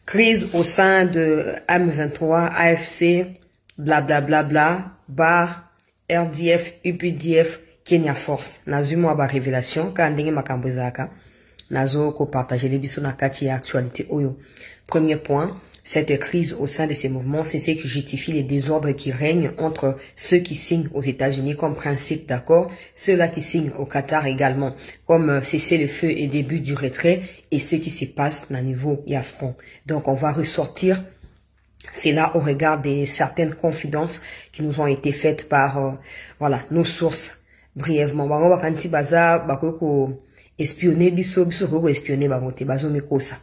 Crise au sein de M23, AFC, blablabla, bar, RDF, UPDF, Kenya Force. Nazuma ba révélation, quand ndenge makambo zaka. Nazo ko partager les bisous na kati ya actualité oyo. Premier point, cette crise au sein de ces mouvements, c'est ce qui justifie les désordres qui règnent entre ceux qui signent aux États-Unis comme principe d'accord, ceux-là qui signent au Qatar également comme cessez-le-feu et début du retrait, et ce qui se passe à niveau et à front. Donc on va ressortir, c'est là au regard de certaines confidences qui nous ont été faites par voilà nos sources. Brièvement, on va kanti baza bakoko espionner biso ko espionner bangote bazo mikosa.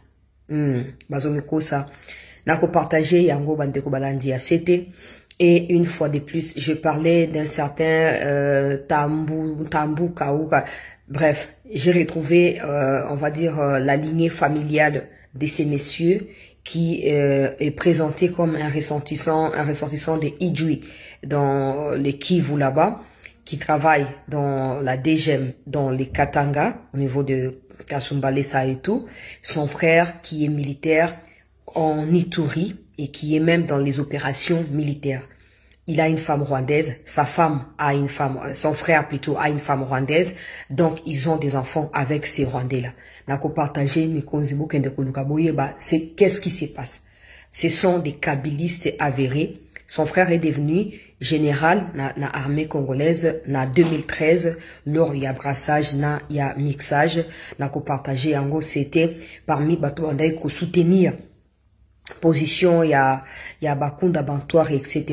Bazo mikosa. Nako partager yango bandeko balandi a CT. Et une fois de plus, je parlais d'un certain Tambou Kaouka. Bref, j'ai retrouvé, on va dire, la lignée familiale de ces messieurs qui est présenté comme un ressortissant de Idjouи dans les Kivu là-bas, qui travaille dans la DGM, dans les Katanga, au niveau de Kasumbalesa et tout. Son frère qui est militaire en Ituri et qui est même dans les opérations militaires. Il a une femme rwandaise, sa femme a une femme, son frère plutôt a une femme rwandaise, donc ils ont des enfants avec ces Rwandais-là. Nako partagé mes konzibo kende kolukaboye ba, c'est qu'est-ce qui se passe? Ce sont des kabylistes avérés. Son frère est devenu général na armée congolaise na 2013, lors il y a brassage na il y a mixage, nako partagé yango c'était parmi bato bandai ko soutenir position ya bakunda bantoire etc.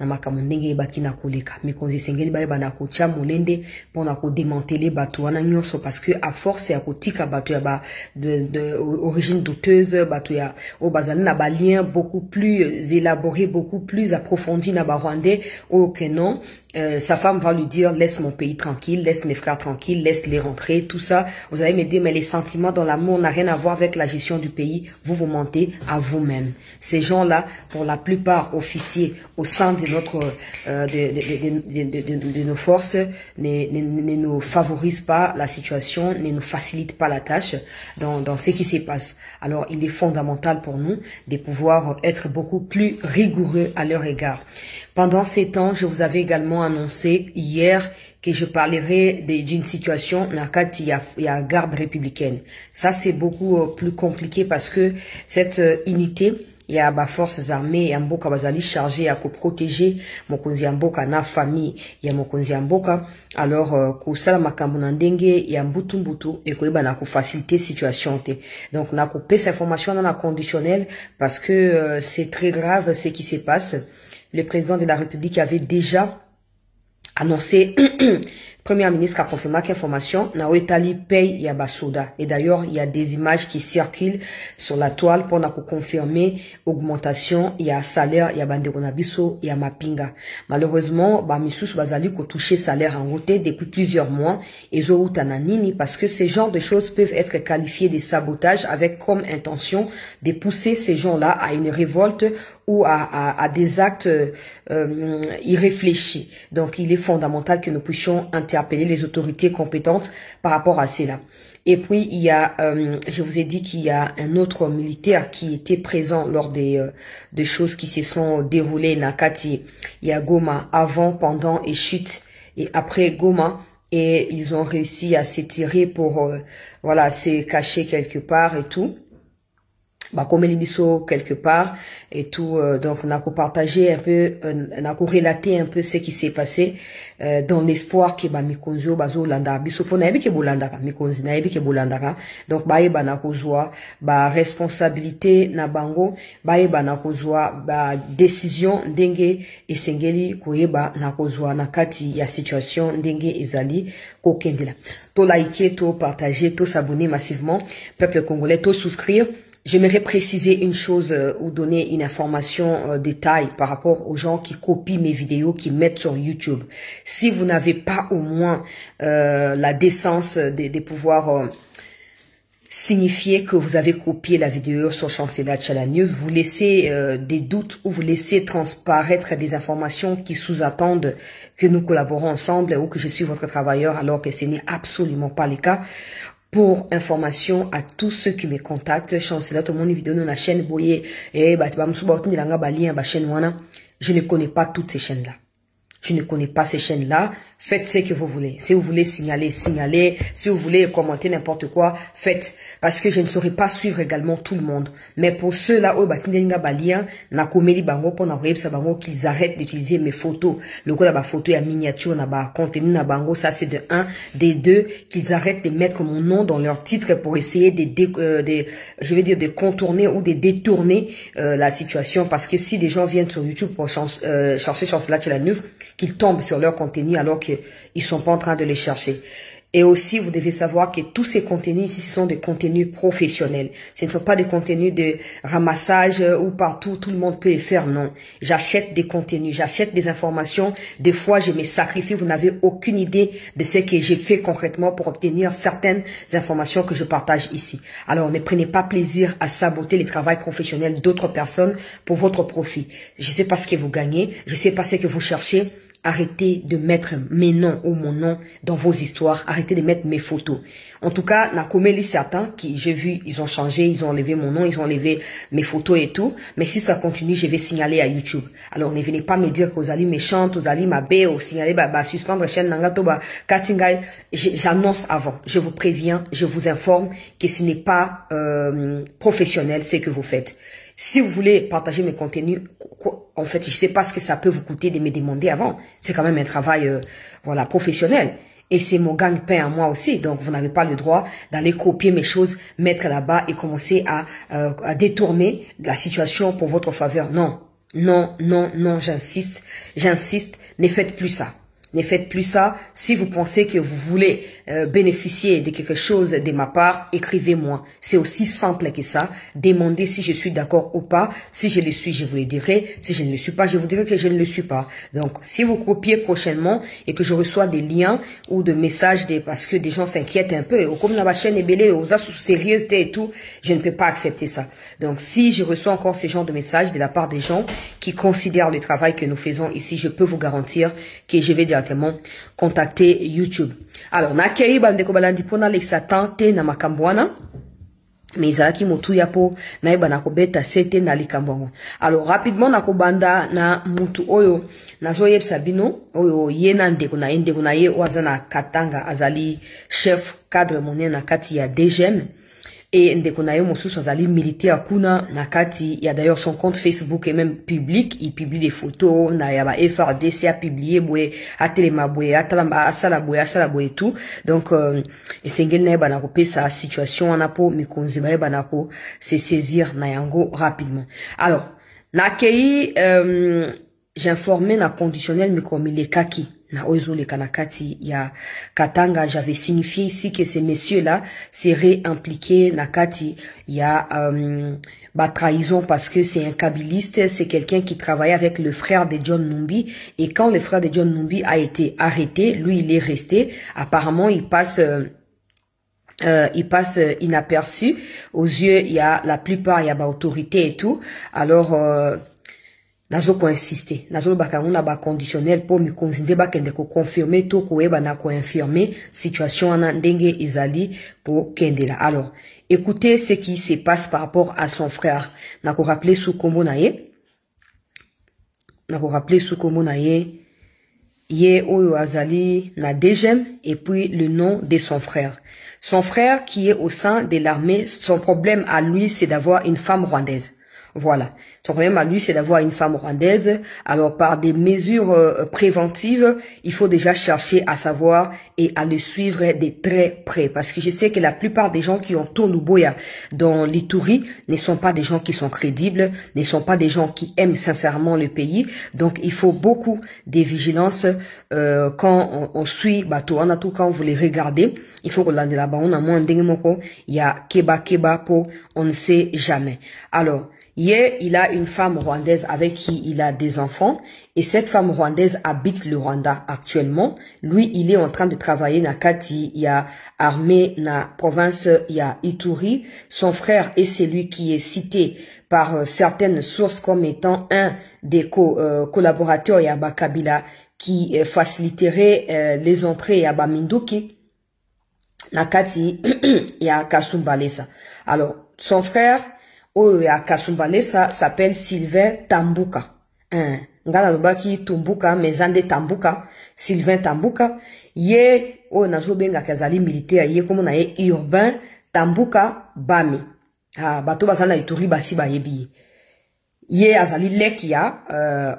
na makamundenge bakina koleka mikonzi sengeli ba na ko tia molende pona ko démanteler bato wana nyonso parce que à force ya kotika bato ya ba de origine douteuse bato ya o bazana na ba lien beaucoup plus élaboré, beaucoup plus approfondi na ba rwandais au que non. Sa femme va lui dire laisse mon pays tranquille, laisse mes frères tranquilles, laisse les rentrer, tout ça. Vous allez me dire mais les sentiments dans l'amour n'a rien à voir avec la gestion du pays. Vous mentez à vous-même. Ces gens-là, pour la plupart officiers au sein de notre de nos forces, ne nous favorisent pas la situation, ne nous facilitent pas la tâche dans ce qui se passe. Alors il est fondamental pour nous de pouvoir être beaucoup plus rigoureux à leur égard. Pendant ces temps, je vous avais également annoncé hier que je parlerai d'une situation dans laquelle il y a garde républicaine. Ça, c'est beaucoup plus compliqué parce que cette unité, il y a des forces armées, il y a mboka bazali chargé à protéger mokonzi mboka na famille, il y a mokonzi mboka. Alors ko sala makambo na ndenge ya mbutu et ko ba na ko faciliter situation te. Donc na ko pesa information dans la conditionnelle parce que c'est très grave ce qui se passe. Le président de la République avait déjà annoncé, Premier ministre a confirmé qu'information na Oetali paye ya basoda. Et d'ailleurs, il y a des images qui circulent sur la toile pour confirmer augmentation, il y a salaire, il y a banderonabiso, il y a mapinga. Malheureusement, misusu bazali ko toucher salaire en route depuis plusieurs mois et zo utananini parce que ces genres de choses peuvent être qualifiés de sabotage avec comme intention de pousser ces gens-là à une révolte ou à des actes irréfléchis. Donc, il est fondamental que nous puissions interpeller les autorités compétentes par rapport à cela. Et puis, il y a, je vous ai dit qu'il y a un autre militaire qui était présent lors des choses qui se sont déroulées Nakati. Il y a Goma avant, pendant et chute. Et après Goma, et ils ont réussi à s'étirer pour, voilà, se cacher quelque part et tout. Comme biso quelque part et tout, donc on a partagé un peu, on a relaté un peu ce qui s'est passé dans l'espoir que mikonzo bazo landa biso pona ebi ke bolanda mikonzi na ebi ke bolanda donc ba na kozwa responsabilité na bango ba na kozwa décision ndenge esengeli koyeba na kozwa na kati ya situation ndenge ezali kokendela to liker to partager to s'abonner massivement peuple congolais to souscrire. J'aimerais préciser une chose ou donner une information détail par rapport aux gens qui copient mes vidéos, qui mettent sur YouTube. Si vous n'avez pas au moins la décence de pouvoir signifier que vous avez copié la vidéo sur Chancela Tchala News, vous laissez des doutes ou vous laissez transparaître des informations qui sous-attendent que nous collaborons ensemble ou que je suis votre travailleur alors que ce n'est absolument pas le cas. Pour information à tous ceux qui me contactent, chancela tout le monde vidéo dans la chaîne Boye et je ne connais pas toutes ces chaînes-là. Je ne connais pas ces chaînes-là. Faites ce que vous voulez. Si vous voulez signaler, signalez. Si vous voulez commenter n'importe quoi, faites. Parce que je ne saurais pas suivre également tout le monde. Mais pour ceux-là, qu'ils arrêtent d'utiliser mes photos. Le coup, la photo est miniature, contenu, ça c'est de 1. Des 2, qu'ils arrêtent de mettre mon nom dans leur titre pour essayer de contourner ou de détourner la situation. Parce que si des gens viennent sur YouTube pour chercher Chancela Tchela News, qu'ils tombent sur leur contenu alors qu'ils sont pas en train de les chercher. Et aussi, vous devez savoir que tous ces contenus ici sont des contenus professionnels. Ce ne sont pas des contenus de ramassage où partout tout le monde peut les faire, non. J'achète des contenus, j'achète des informations. Des fois, je me sacrifie. Vous n'avez aucune idée de ce que j'ai fait concrètement pour obtenir certaines informations que je partage ici. Alors, ne prenez pas plaisir à saboter le travail professionnel d'autres personnes pour votre profit. Je sais pas ce que vous gagnez, je sais pas ce que vous cherchez. Arrêtez de mettre mes noms ou mon nom dans vos histoires. Arrêtez de mettre mes photos. En tout cas, Nakomeli, certains qui, j'ai vu, ils ont changé, ils ont enlevé mon nom, ils ont enlevé mes photos et tout. Mais si ça continue, je vais signaler à YouTube. Alors, ne venez pas me dire que vous allez méchante, vous allez m'abbé, ou signaler, suspendre la chaîne Nangato, Katingai. J'annonce avant. Je vous préviens, je vous informe que ce n'est pas, professionnel, ce que vous faites. Si vous voulez partager mes contenus, en fait, je sais pas ce que ça peut vous coûter de me demander avant. C'est quand même un travail, voilà, professionnel. Et c'est mon gagne-pain à moi aussi. Donc, vous n'avez pas le droit d'aller copier mes choses, mettre là-bas et commencer à détourner la situation pour votre faveur. Non, non, non, non, j'insiste, ne faites plus ça. Ne faites plus ça. Si vous pensez que vous voulez bénéficier de quelque chose de ma part, écrivez-moi. C'est aussi simple que ça. Demandez si je suis d'accord ou pas. Si je le suis, je vous le dirai. Si je ne le suis pas, je vous dirai que je ne le suis pas. Donc, si vous copiez prochainement et que je reçois des liens ou de messages parce que des gens s'inquiètent un peu, ou comme la chaîne est belée, aux sérieuses et tout, je ne peux pas accepter ça. Donc, si je reçois encore ces genres de messages de la part des gens qui considèrent le travail que nous faisons ici, je peux vous garantir que je vais directement contacter YouTube. Alors, nakei bandeko balandi pona l'exatan te na makambwana. Mais izalaki mutu yapo na eba nakobeta sete na likambo. Alors, rapidement nakobanda na mutu oyo nazo yebisa bino oyo yena ndeko na ye wazana Katanga azali chef cadre monnaie na kati ya DGM. Et ndeko na ye mosusu azali militaire kuna na kati, il y a d'ailleurs son compte Facebook est même public, il publie des photos, na ya ba FRDC a publié boye atelema boye atalamba asala boye tout. Donc esengeli na ye bana ko sa situation wana po mikonzi ba ye bana ko se saisir na yango rapidement. Alors, nakei j'informais na conditionnel mikomile kaki na ozole kanakati ya Katanga. J'avais signifié ici que ces messieurs-là seraient impliqués na kati ya trahison, parce que c'est un kabiliste, c'est quelqu'un qui travaillait avec le frère de John Numbi, et quand le frère de John Numbi a été arrêté, lui il est resté. Apparemment il passe inaperçu aux yeux, il y a la plupart, il y a autorité et tout. Alors nazo ko insister, nazo bakanguna ba conditionnel pour me considérer ba kende ko confirmer to ko eba na ko infirmer situation ana ndenge izali pour kendela. Alors, écoutez ce qui se passe par rapport à son frère. Nako rappeler sous kombo na ye. Ye oyo azali na DGM, et puis le nom de son frère. Son frère qui est au sein de l'armée, son problème à lui c'est d'avoir une femme rwandaise. Voilà. Son problème à lui, c'est d'avoir une femme rwandaise. Alors, par des mesures préventives, il faut déjà chercher à savoir et à le suivre de très près. Parce que je sais que la plupart des gens qui ont Luboya dans l'Ituri ne sont pas des gens qui sont crédibles, ne sont pas des gens qui aiment sincèrement le pays. Donc, il faut beaucoup de vigilance quand on suit Batouana, tout quand vous les regardez. Il faut que là-bas, on a moins d'engemoko, il y a keba pour on ne sait jamais. Alors, il a une femme rwandaise avec qui il a des enfants, et cette femme rwandaise habite le Rwanda actuellement. Lui, il est en train de travailler na kati, il y a armée na province, il y a Ituri. Son frère est celui qui est cité par certaines sources comme étant un des collaborateurs Yaba Kabila qui faciliterait les entrées Yaba Minduki. nakati ya Kasumbalesa. Alors son frère ya Kasumbalesa s'appelle Sylvain Tambuka. Ngala lobaki Tumbuka mezande Tambuka, Sylvain Tambuka. Ye nazobenga kazali militaire, ye komo na ye urbain Tambuka Bami. Bato bazala Ituri basi bayebi. Ye azali lekia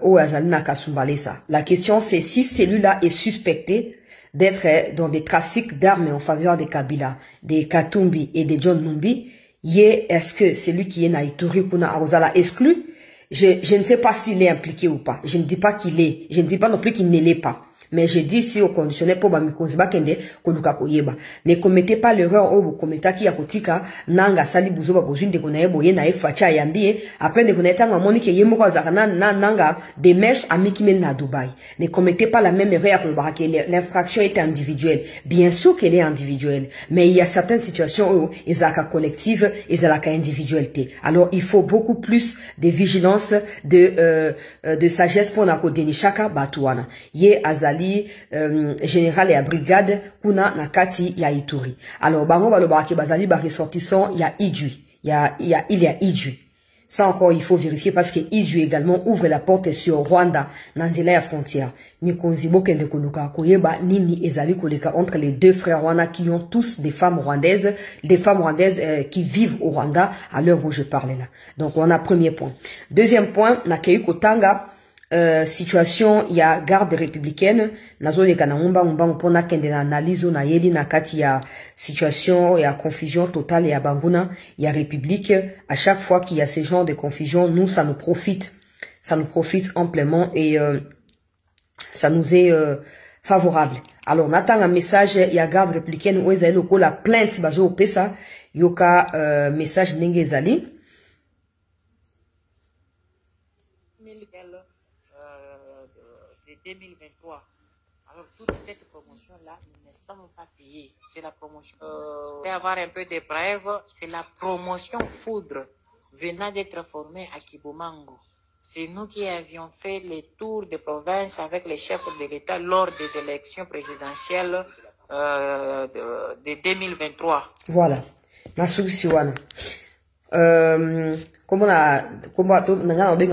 azali na Kasumbalesa. La question c'est si celui-là est suspecté d'être dans des trafics d'armes en faveur des Kabila, des Katumbi et des John Numbi. Est-ce que celui qui est na Ituri kuna arozala exclu? Je ne sais pas s'il est impliqué ou pas. Je ne dis pas qu'il est. Je ne dis pas non plus qu'il ne l'est pas. Mais je dis ici au conditionnel pour bamikonziba kende koluka koyeba. Ne commettez pas l'erreur au kometa ki yakotika nanga sali buzoba bozune de konaebo ye na efacha yambie après de koneta ngamoni ke yemo kwazakana nanga des mèches ami qui mènent à Dubaï. Ne commettez pas la même erreur que l'infraction est individuelle. Bien sûr qu'elle est individuelle, mais il y a certaines situations où ezaka collective et ezaka individualité. Alors il faut beaucoup plus de vigilance, de sagesse pour nako denishaka batuana. Ye azali général et à brigade kuna nakati ya Ituri. Alors bango balobaki bazali ba ressortissant ya Idjui. Il y a Idjui. Ça encore il faut vérifier parce que Idjui également ouvre la porte sur Rwanda nanzela ya frontière. Mikonzibo kende koluka koyeba nini ezali koleka entre les deux frères Rwanda qui ont tous des femmes rwandaises qui vivent au Rwanda à l'heure où je parle là. Donc on a premier point. Deuxième point, nakei kotanga situation il y a garde républicaine nazo le kana umba pona kende na analyse na yeli na kati ya situation il y a confusion totale et à banguna il y a république à chaque fois qu'il y a ces genres de confusion nous ça nous profite amplement et ça nous est favorable. Alors on attend un message il y a garde républicaine où ezali loko la plainte bazo pesa yoka message nengezali de 2023. Alors, toute cette promotion-là, ils ne sont pas payés. C'est la promotion. Pour avoir un peu de brève, c'est la promotion Foudre venant d'être formée à Kibumango. C'est nous qui avions fait les tours de province avec les chefs de l'État lors des élections présidentielles de 2023. Voilà. Comme on a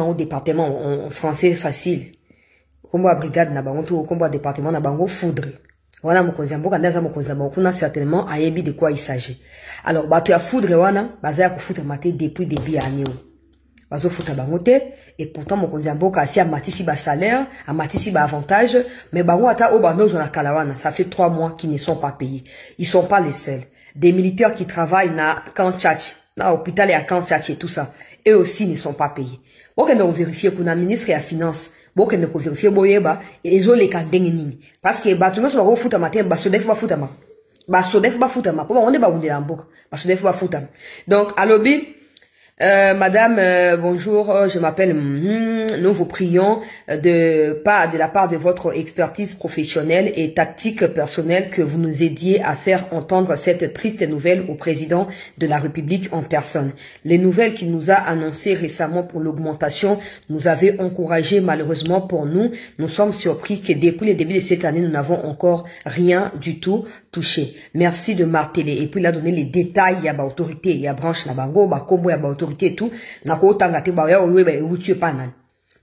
au département en français facile. Combo brigade na bango to combo département na bango Foudre. Wana mokonzi mboka ndaza mokonzi bango kuna certainement ayebi de quoi il s'agit. Alors bato ya Foudre wana bazaya ko foutre maté depuis début année. Bazo foutre bango te et pourtant mokonzi mboka si amatisi ba salaire, amatisi ba avantage, mais bango ata o banozo na kalawana, ça fait 3 mois qu'ils ne sont pas payés. Ils sont pas les seuls. Des militaires qui travaillent na Kanchach, na hôpital et à Kanchach et tout ça, eux aussi ne sont pas payés. Ok, on vérifie qu'on a ministre et à finance. Bon, qu'on a vérifié boyeba et ils ont les candenges nini. Parce que batuno so ba futa matin ba so def ba futa ma. Ba so def ba futa ma. Pour on est ba wunde amboka. Ba so def ba futa. Donc à lobby madame, bonjour, je m'appelle, nous vous prions de la part de votre expertise professionnelle et tactique personnelle que vous nous aidiez à faire entendre cette triste nouvelle au président de la République en personne. Les nouvelles qu'il nous a annoncées récemment pour l'augmentation nous avaient encouragé malheureusement pour nous. Nous sommes surpris que depuis le début de cette année, nous n'avons encore rien du tout touché. Merci de marteler. Et puis il a donné les détails, il y a autorité, il y a branche na bango, ba kombo ya autorité et tout na ko tanga te ba ya owe ba utu pa nan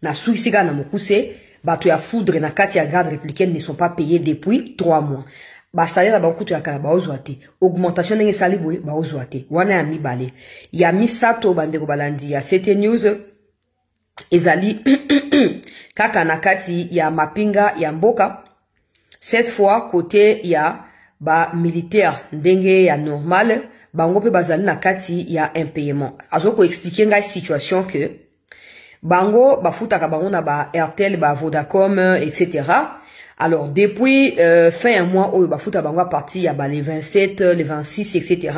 na suisiga na mokuse bato ya Foudre na kati ya garde républicaine ne sont pas payés depuis 3 mois ba salaire ba kutu ya kala ba ozwate augmentation nenge sali boy ba ozwate wana ya mibale ya misato bandeko balandi ya CT News ezali kaka na kati ya mapinga ya mboka cette fois côté ya ba militaire ndenge ya normal bango pe bazali na kati ya impayement. Azoko expliquer nga situation que bango bafuta ka bango na ba Airtel, ba Vodacom, etc. Alors depuis fin un mois oyo bafuta bango a partir ya ba les 27, les 26, etc.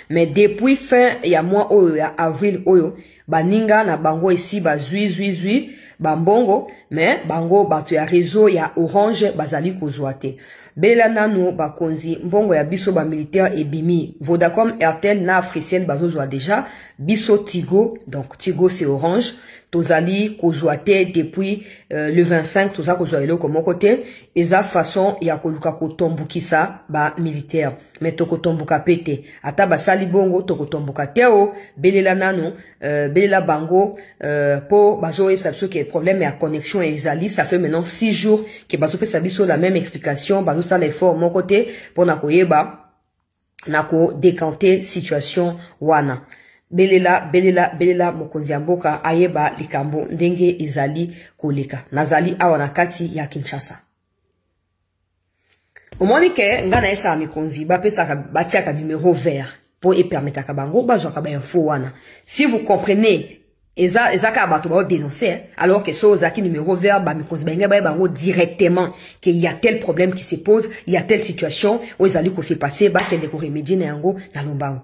Mais depuis fin ya mois oyo ya avril oyo baninga na bango ici ba zui ba mbongo mais bango bato ya réseau ya Orange bazali kozwate. Bela nanu bakonzi mbongo ya biso ba militaire ebimi Vodacom Airtel na Africell bazozwa déjà biso Tigo, donc Tigo c'est orange, tozali kozwate depuis le 25 toza kozwaelo comme côté eza façon ya koluka kotombukisa ba militaire mais tokotombuka pete ata basali bongo tokotombuka teo belela nano belela bango po bazo yebisa biso que problème ya connexion ezali ça fait maintenant 6 jours que bazo pesa biso la même explication bazo sala effort mon côté pona koyeba nako décanter situation wana belela mokonzi ya mboka ayeba likambo ndenge ezali koleka nazali awa na kati ya Kinshasa omoni ke ngana esa mikonzi bapesaka batiaka numéro vert pour permettre bango bazwaka ba info wana si vous comprenez eza ka bato ba dénoncer alors que so zaki numéro vert ba mikonzi benga ba bango directement que il y a tel problème qui se pose il y a telle situation où ezali ko se passer ba tende ko remédier na yango na lombango.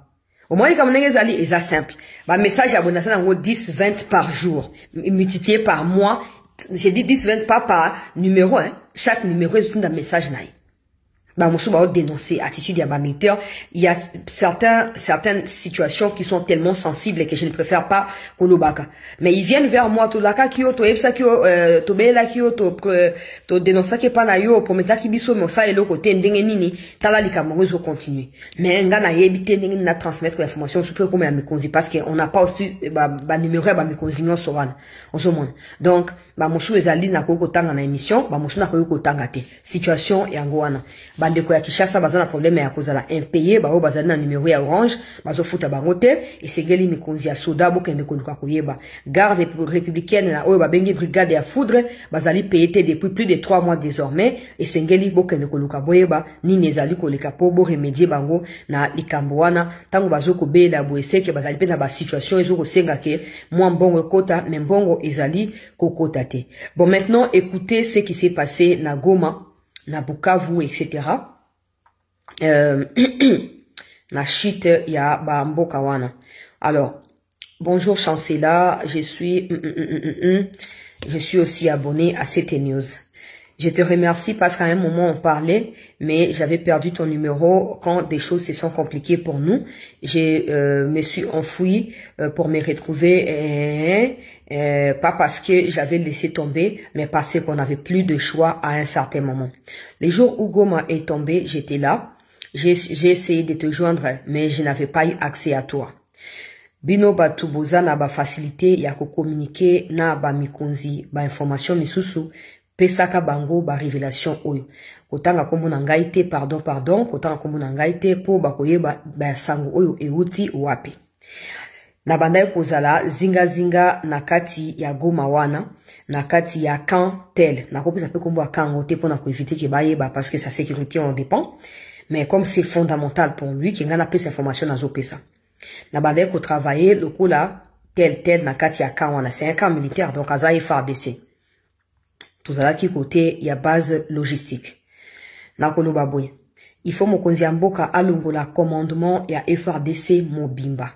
Au moins, comme les alliés, c'est simple. Bah, message abonné, en gros, 10, 20 par jour. Multiplié par mois. J'ai dit 10, 20 pas par numéro, hein. Chaque numéro est un message, naï. Bah, monsieur, bah, dénoncer attitude ya militaire. Il y a certaines situations qui sont tellement sensibles et que je ne préfère pas kolobaka. Mais ils viennent vers moi, to laka kyo, to ebsa kyo, to bela kyo, to dénoncer ke pa na yo, pour mettre ki biso, mais ça, et l'autre côté, ndenge nini, tala lika mourezo continuer. Mais, nga na yebite, ndenge na transmettre l'information, super comme la mikonzi, parce qu'on n'a pas aussi, bah, numéro, bah, mikonzi, nyon soran. On se monde. Donc, bah, monsieur, ezali, na koko tanga na émission, bah, monsieur, na koko tanga te. Situation, et angoana. Bandeko ya Kinshasa bazana problème ya kozala impayé ba bazana na numéro ya orange bazo futa bango te et segeli mikonzi ya soda bokende koluka koyeba garde républicaine na oyo babengi brigade ya foudre bazali payé depuis plus de 3 mois désormais et segeli bokende koluka boyeba nini ezali koleka po bo remédier bango na likambo wana tango bazo kobela boese ke bazali pena ba situation ezo kosenga ke moi mbongo kota mais mbongo ezali kokota te. Bon maintenant écoutez ce qui s'est passé na Goma na Bukavu, etc. Na chute ya ba mboka wana. Alors, bonjour Chancela, je suis aussi abonné à cette news. Je te remercie parce qu'à un moment on parlait, mais j'avais perdu ton numéro quand des choses se sont compliquées pour nous. Je me suis enfoui pour me retrouver, pas parce que j'avais laissé tomber, mais parce qu'on n'avait plus de choix à un certain moment. Les jours où Goma est tombé, j'étais là. J'ai essayé de te joindre, mais je n'avais pas eu accès à toi. Bino batu boza na ba facilité ya ko communiquer na ba mikonzi ba information misusu pesaka bango ba révélation oyo kotanga kombo na ngai te pardon kotanga kombo na ngai te po bakoyeba ba sango oyo euti wapi na bandai kozala zinga na kati ya Goma wana na kati ya camp tel na kopesa pe kombo akango te pona ko éviter ke bayeba parce que sa sécurité en dépend mais comme c'est fondamental pour lui ki ngana pesa information na zo pesa na bandai ko travailler lokola tel na kati ya camp wana c'est un camp militaire donc aza FARDC tozala ki côté ya base logistique na koloba boye il faut mokonzi ya mboka alongola commandement ya FARDC mobimba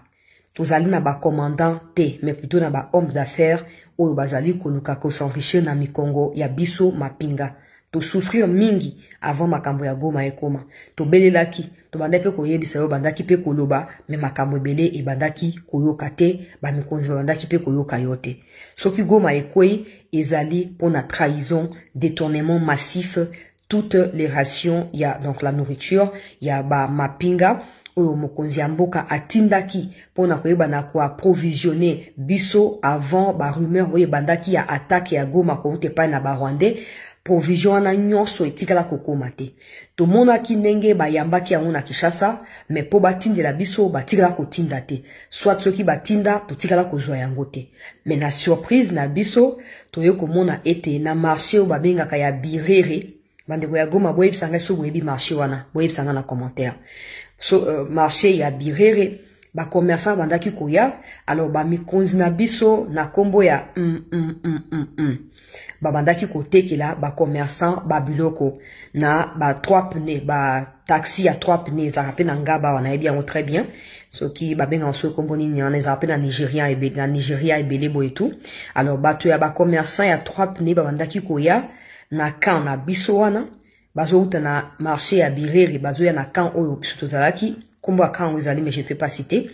tozali na ba commandant te mais plutôt na ba homme d'affaires oyo bazali koluka ko s'enrichir na mikongo ya biso mapinga to souffrir mingi avant makambo ya Goma ekoma to belelaki to bandaki pe koyebisa yo bandaki pe koloba mais makambo ebele e bandaki koyoka te ba mikonzi bandaki pe koyoka yote soki Goma ekwei ezali pona trahison détournement massif toutes les rations il y a donc la nourriture il y a ba mapinga oyo mokonzi ya mboka atindaki pona koyeba na ko approvisionner biso avant ba rumeur oyo bandaki ya attaque ya Goma ko utepa na ba Rwandais provision na nyonso etikala kokoma te to mona kindenge bayambaki yango na Kinshasa mais po batindela biso batikala kotinda te soit soki batinda totikala kozwa yango te mais na surprise na biso toye komona ete na marché o babengaka ya Birere bandeko ya Goma boyebisanga so boyebi marché wana boyebisanga na commentaire so marché ya Birere ba commerçant bandaki koya alors ba mikonzi na biso na kombo ya ba bandaki kotekela ba commerçant ba biloko na ba 3 pneus ba taxi à 3 pneus za rappelle na ngaba wana ebi yango très bien so ki ba benga so kombo nini on les appelle na Nigeria et belebo et tout alors ba tu ya ba commerçant ya 3 pneus ba bandaki koya na kan na biso wana bazo uta na marché ya Birere bazo ya na kan oyo biso tozalaki kombo kan ozali mais je ne fais pas citer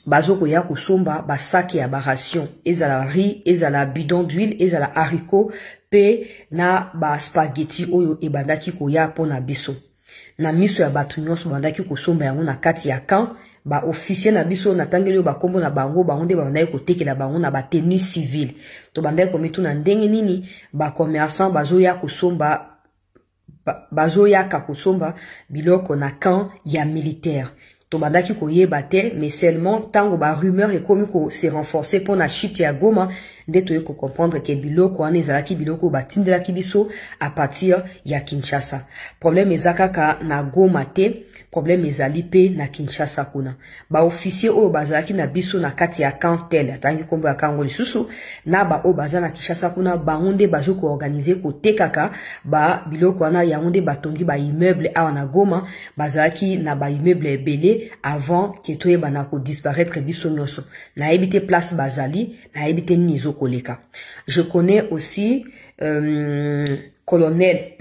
bazo koya kosomba ba sac ya ba ration ezala riz ezala bidon d'huile ezala haricot pe na ba spaghetti oyo ebandaki koya pona biso na miso ya batu nyonso bandaki kosomba yango na kati ya camp ba officier na biso na tangeli ba kombo na bango nde bandaki kotekela bango na ba tenue civile to bandaki komitu na ndenge nini ba commerçant bazoya kosomba bazoyaka kosomba biloko na camp ya militaire to bandaki koyeba te mais seulement tango ba rumeur ekomi ko se renforcer pour na chute ya Goma nde toye ko comprendre que biloko wana ezalaki biloko batindelaki biso à partir ya Kinshasa. Problème ezakaka na Goma te, problème ezali pe na Kinshasa kuna. Ba officier oyo bazalaki na biso na kati ya kantel atangi kombo ya kango lisusu na ba o baza na Kinshasa kuna bango bazo ko organiser ko tekaka ba biloko wana yango nde batongi ba immeuble awa na Goma bazalaki na ba immeuble ebele avant que toyeba na ko disparaître biso nyonso. Na ebite place bazali, na ebite nizo koleka. Je connais aussi colonel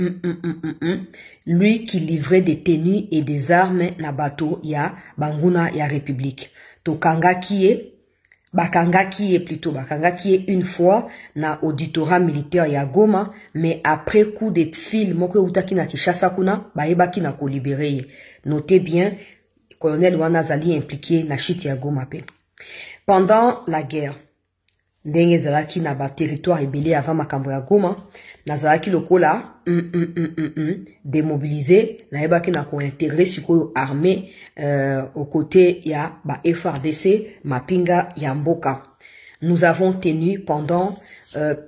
lui qui livrait des tenues et des armes na bateau ya banguna ya République. Bakangaki une fois na auditorat militaire ya Goma, mais après coup de fil moko utaki na Kinshasa kuna baebaki na ko libérer. Notez bien, colonel wana zali impliqué na chute ya Goma pe. Pendant la guerre, ndenge zalaki na ba territoire ebele avant makambo ya Goma, na zalaki lokola démobilisé, na ebaki na ko intégrer sikoyo armée au côté ya ba FRDC mapinga ya mboka. Nous avons tenu pendant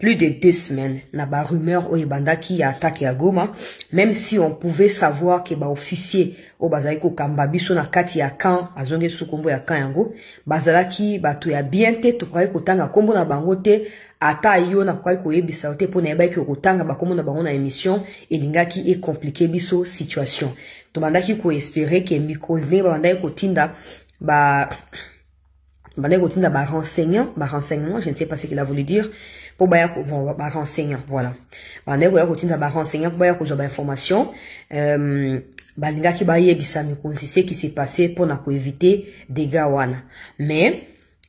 plus de 2 semaines na ba rumeur o ebandaki ya attaque ya Goma, même si on pouvait savoir que ba officier o bazali ko kamba biso na kati ya camp azonge sukombo ya camp yango bazalaki bato ya bien te to kwa kotanga kombo na bango te ata yo na kwa koyebisa te pona yeba ki kotanga ba kombo na bango na émission elingaki e compliquer biso situation to bandaki ko espérer que microsne bandaki kotinda ba renseignement, je ne sais pas ce qu'il a voulu dire, pour renseignement, voilà. Renseignement, pour information, ce qui s'est passé pour éviter des gawana. Mais,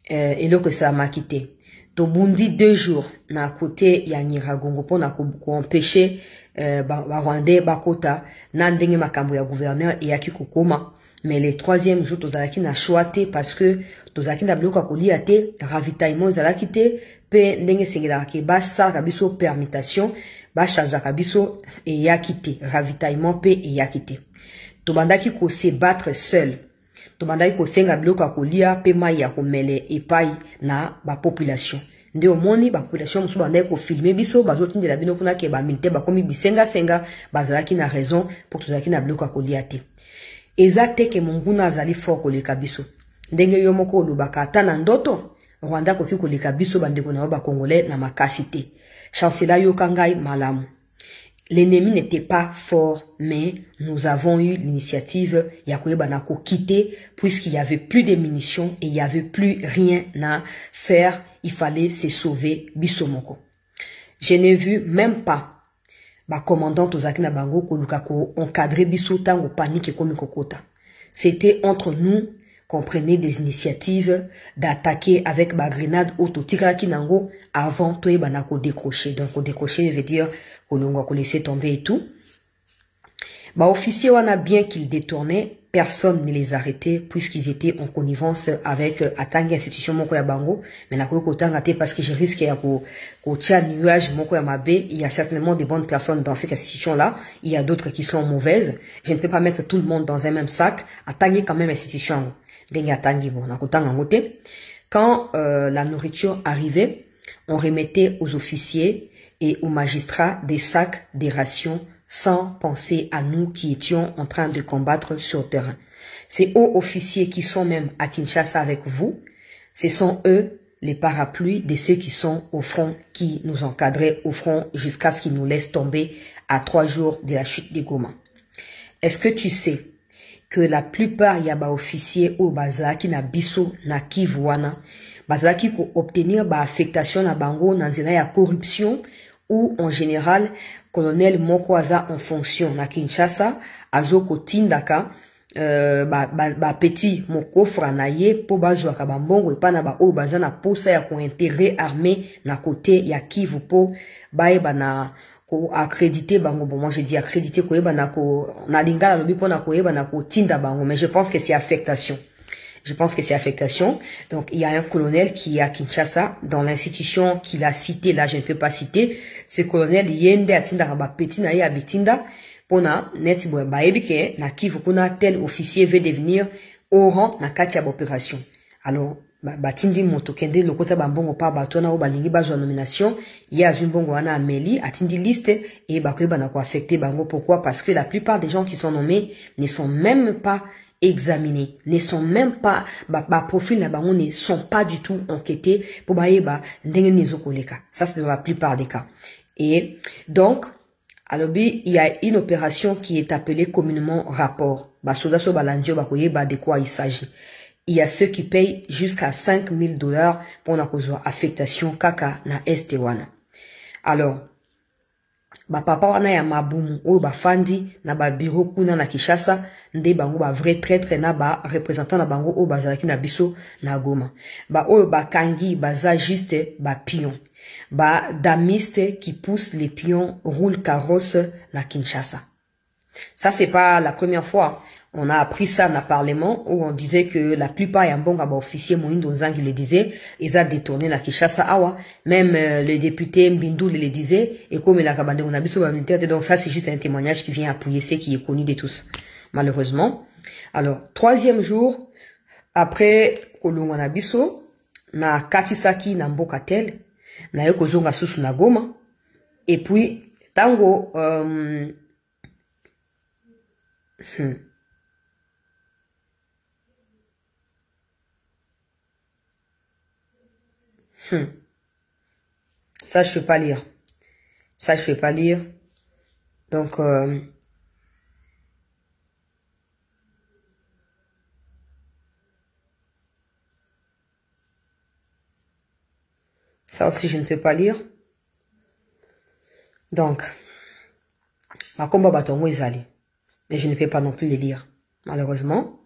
et là que ça m'a quitté. Tobundi 2 jours, na côté ya Nyiragongo, pour empêcher, Rwandais, Bakota, Nandenge makambo ya gouverneur, et Yaki Kokoma. Mais le 3e jour, tozalaki na choité parce que tozalaki na biloko kolia te, ravitaillement zalaki te, pe ndenge sengelaki ba sa biso permutation, ba charge biso et yaki te, ravitaillement pe et yaki te. Tobandaki ko se battre seul. Tobandaki ko senga biloko kolia pe mai ya komele epai na ba population. Nde omoni ba population musu bandaki ko filmer biso bazotindela bino kuna ke ba militaire ba komi bisenga senga bazalaki na raison pour tozalaki na biloko kolia te. Ezate ke munguna azali fort koleka biso. Ndenge yo moko olubaka ata na ndoto, Rwanda koki koleka biso bandeko na ba congolais na makasi te. Chancela yo kangai malamu. L'ennemi n'était pas fort, mais nous avons eu l'initiative ya koyeba na ko quitter puisqu'il y avait plus de munitions et il y avait plus rien à faire, il fallait se sauver biso moko. Je n'ai vu même pas ba commandant tozaki na bango koluka ko encadrer biso tango panique komi kokota. C'était entre nous qu'on prenait des initiatives d'attaquer avec ba grenade autotika kinango avant toyeba na ko décrocher. Donc ko décrocher veut dire kolongwa ko laisser tomber et tout. Ba officier wana bien qu'ils détournaient, personne ne les arrêtait puisqu'ils étaient en connivence avec atangi institution moko ya bango, mais na ko kotanga te parce que je risque ya ko tia nuage moko ya mabe. Il y a certainement des bonnes personnes dans cette institution là, il y a d'autres qui sont mauvaises. Je ne peux pas mettre tout le monde dans un même sac. Atangi quand même institution dengi atangi bon na kotanga ngote. Quand la nourriture arrivait, on remettait aux officiers et aux magistrats des sacs, des rations, sans penser à nous qui étions en train de combattre sur terrain. Ces hauts officiers qui sont même à Kinshasa avec vous, ce sont eux les parapluies de ceux qui sont au front, qui nous encadraient au front jusqu'à ce qu'ils nous laissent tomber à 3 jours de la chute des Goma. Est-ce que tu sais que la plupart yaba officiers au bazaki na biso na kivuana, bazaki pour obtenir ba affectation na bango na nzela ya corruption ou en général colonel Mokwaza en fonction na Kinshasa azoko tindaka petit moko franaye po bazwa ka bambongo et pa na ba o bazana posa ya ko intérêt armé na côté ya Kivu po bae bana ko accréditer bango. Bon, moi je dis accréditer ko yeba na ko na lingala lobi po na ko yeba na ko tinda bango, mais je pense que c'est affectation. Je pense que c'est affectation. Donc, il y a un colonel qui est à Kinshasa, dans l'institution qu'il a cité, là, je ne peux pas citer. Ce colonel, Yende Atinda Raba Petina ya Bitinda, pona, net baebike, na Kivu kuna, tel officier veut devenir au rang, na katia opération. Alors, batindi moto kende, le kota bambongo pa batona ou balingi bazo nomination, ya zumbongo wana ameli, atindi liste, et bakoye na ko affecter bango. Pourquoi? Parce que la plupart des gens qui sont nommés ne sont même pas examinés, ne sont même pas, profil là on ne sont pas du tout enquêtés pour ça c'est dans la plupart des cas. Et donc, alors il y a une opération qui est appelée communément rapport. De quoi il s'agit. Il y a ceux qui payent jusqu'à $5,000 pour la affectation kaka na estewana. Alors, papa wana ya mabumu oyo bafandi na ba bureau kuna na Kinshasa nde bango ba vrai traître na ba représentant na bango oyo bazalaki na biso na Goma. Ba oyo bakangi baza juste ba pion. Ba damiste qui pousse les pions roule carrosse na Kinshasa. Ça c'est pas la première fois. On a appris ça dans le Parlement où on disait que la plupart y bon officier Moïndo Nzangi le disait, ils ont détourné la Kinshasa awa, même le député Mbindou le disait, et comme il a kabandé on a biso militaire, donc ça c'est juste un témoignage qui vient appuyer ce qui est connu de tous, malheureusement. Alors, troisième jour, après Kolongo na biso, na Katisaki na Mbokatel, na yo kozonga susu na Goma, et puis, tango, Ça, je peux pas lire. Ça, je peux pas lire. Donc, ça aussi, je ne peux pas lire. Donc, ma combat batongo est allé. Mais je ne peux pas non plus les lire. Malheureusement.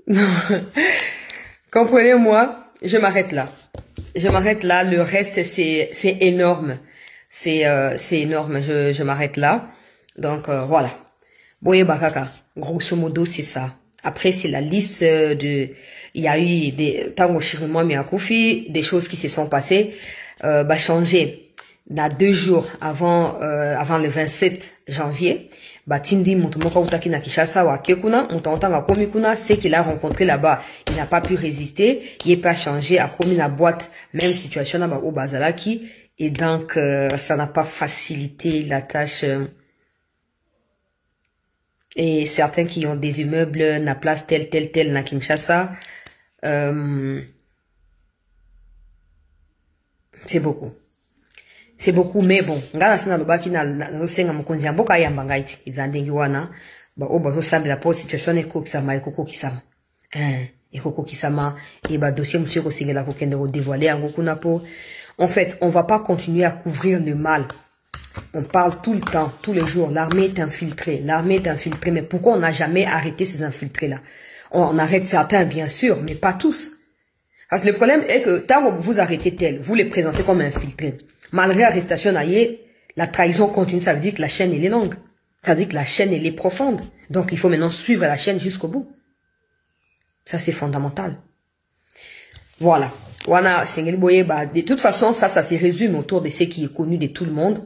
Non, comprenez-moi, je m'arrête là. Je m'arrête là. Le reste, c'est énorme. C'est énorme. Je m'arrête là. Donc, voilà. Boye Bakaka. Grosso modo, c'est ça. Après, c'est la liste de... Il y a eu des... Tango Shirimo Miyakufi, des choses qui se sont passées. Changé. Dans 2 jours avant le 27 janvier. Tindi Mutumoka Utaki na Kinshasa wa Kekuna, Mutanotanga Komi Kuna, c'est qu'il a rencontré là-bas. Il n'a pas pu résister. Il n'est pas changé à Komi na boîte. Même situation là au Bazalaki. Et donc, ça n'a pas facilité la tâche. Et certains qui ont des immeubles, na place tel na Kinshasa, c'est beaucoup. C'est beaucoup, mais bon, ngana sina lobaki na senga mokonzi ya mboka yamba ngaiti izandengi wana ba oba so sambi la po situation eko kisama eko kisama et ba dossier monsieur ko singela ko kende ko dévoiler yango kuna po. En fait, on va pas continuer à couvrir le mal. On parle tout le temps, tous les jours, l'armée est infiltrée, mais pourquoi on n'a jamais arrêté ces infiltrés-là? On arrête certains, bien sûr, mais pas tous. Parce que le problème est que tant que vous arrêtez tel, vous les présentez comme infiltrés. Malgré l'arrestation, la trahison continue, ça veut dire que la chaîne, elle est longue. Ça veut dire que la chaîne, elle est profonde. Donc, il faut maintenant suivre la chaîne jusqu'au bout. Ça, c'est fondamental. Voilà. De toute façon, ça se résume autour de ce qui est connu de tout le monde.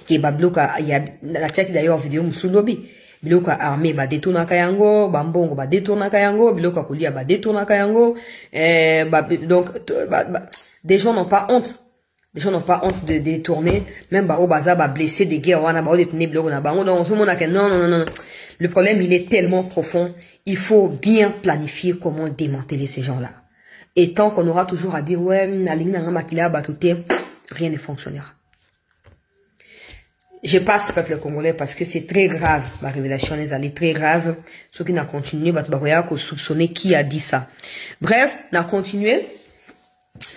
Qui est Babloka, il y a la chat d'ailleurs vidéo Mousoulobi. biloko armé ba détourna kayango, bambongo ba détourna kayango, biloko kolia ba détourna kayango, donc des gens n'ont pas honte. Des gens n'ont pas honte de détourner, même bah au bazar bah blessé des guerres, on a bah détourné biloko na bango, donc tout le monde a que non. Le problème il est tellement profond, il faut bien planifier comment démanteler ces gens-là. Et tant qu'on aura toujours à dire ouais, rien ne fonctionnera. Je passe au peuple congolais parce que c'est très grave. Ma révélation est allée très grave. Ceux qui n'ont continué, soupçonner qui a dit ça. Bref, on a continué.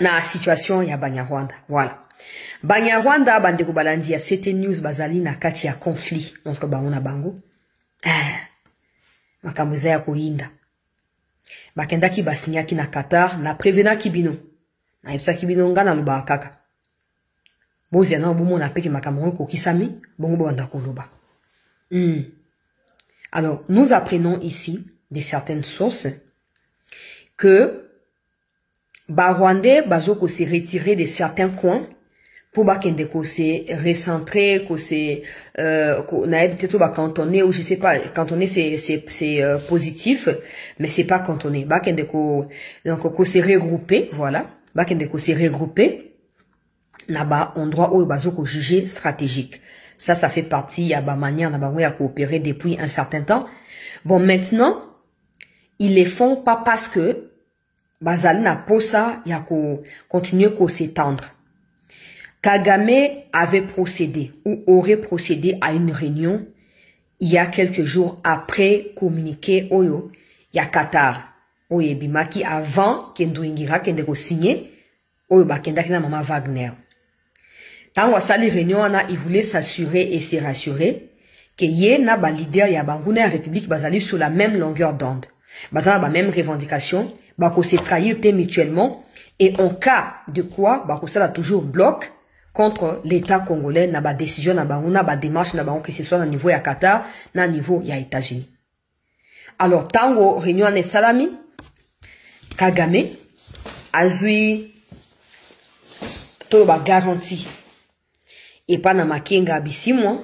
Na situation ya Banyarwanda. Voilà. Banyarwanda, bandeko balandi ya CT News bazali na kati ya conflit entre bango na bango. Makambo ya koinda. Bakendaki basinyaki na Qatar na prevena kibino. Na ipsa kibino nga na luba kaka. Bozi na bomo na peke makambo ko kisami, bongo banda koloba. Alors, nous apprenons ici de certaines sources que Rwandais bazoko se retirer de certains coins pour bakende ko se recentrer, ko se na peut-être ba cantonner ou je sais pas, cantonner c'est positif mais c'est pas cantonner. Bakende ko donc ko se regrouper, voilà. Bakende ko se regrouper na endroit où bazoko jugé stratégique. Ça fait partie ya ba manière na bango ya coopérer depuis un certain temps. Bon, maintenant ils les font pas parce que bazali na posa ya ko continuer ko s'étendre. Kagame avait procédé ou aurait procédé à une réunion il y a quelques jours après communiqué oyo ya Qatar oyo bimaki avant kendo ingira kende ko signer oyo bakendaki na mama Wagner. Tango sali réunion ana il voulait s'assurer et se rassurer que ye na ba leader ya banguna ya République bazali sur la même longueur d'onde. Bazala ba même revendication, bako se trahir mutuellement et en cas de quoi bako ça toujours bloc contre l'État congolais na ba décision na bango na ba démarche na bango que ce soit na niveau ya Qatar na niveau ya États-Unis. Alors tango réunion ne salami Kagame azui to ba garantie et pas na makenga bisimwa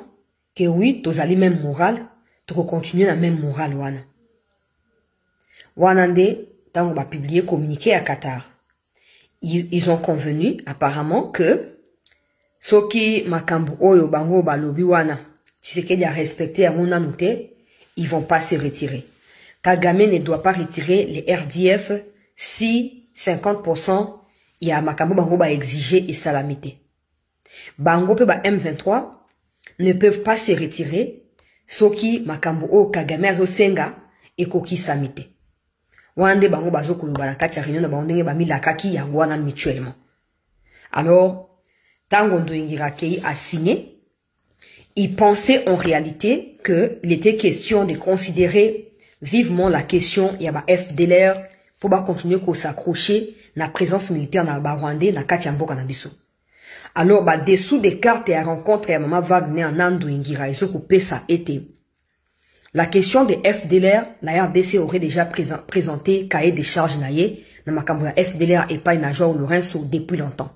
que oui tozali même moral to continuer na même moral wana. Wanande, tango ba publié communiqué à Qatar. Ils ont convenu, apparemment, que, soki makambu oyo bango balobi wana, tu sais qu'il a respecté à mon anoté, ils vont pas se retirer. Kagame ne doit pas retirer les RDF si 50% il y a makambu bango ba exiger et salamité. Bango pe ba M23 ne peuvent pas se retirer, soki makambu o Kagame azo senga et koki samité. Wande bango bazo kuluba na kati ya réunion na bango ndenge bamila kaki yango wana mutuellement. Alors, tango ndoingira kei a signé, il pensait en réalité que il était question de considérer vivement la question ya ba FDLR pour ba continuer ko s'accrocher na présence militaire na ba Rwandais na kati ya mboka na biso. Alors ba dessous des cartes et à rencontre ya mama Wagner en Ndoingira iso ko pesa été. La question des FDLR, la RDC aurait déjà présenté cahier des charges naïe, na makambo ya FDLR et pas Major Lorenzo depuis longtemps.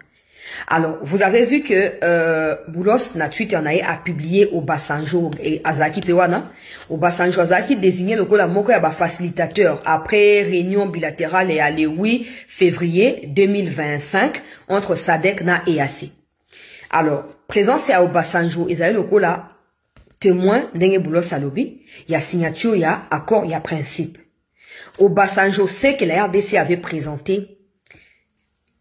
Alors, vous avez vu que Boulos na Twitter naïe a publié au Basanjo et Azaki Pewana, au Basanjo Azaki désigné le kola moko ya ba facilitateur après réunion bilatérale et le 8 février 2025 entre SADC na EAC. Alors, présence à Obasanjo Ezaïe le kola témoin d'Enge Boulos Alobi, il y a signature, il y a accord, il y a principe. Obasanjo sait que la RDC avait présenté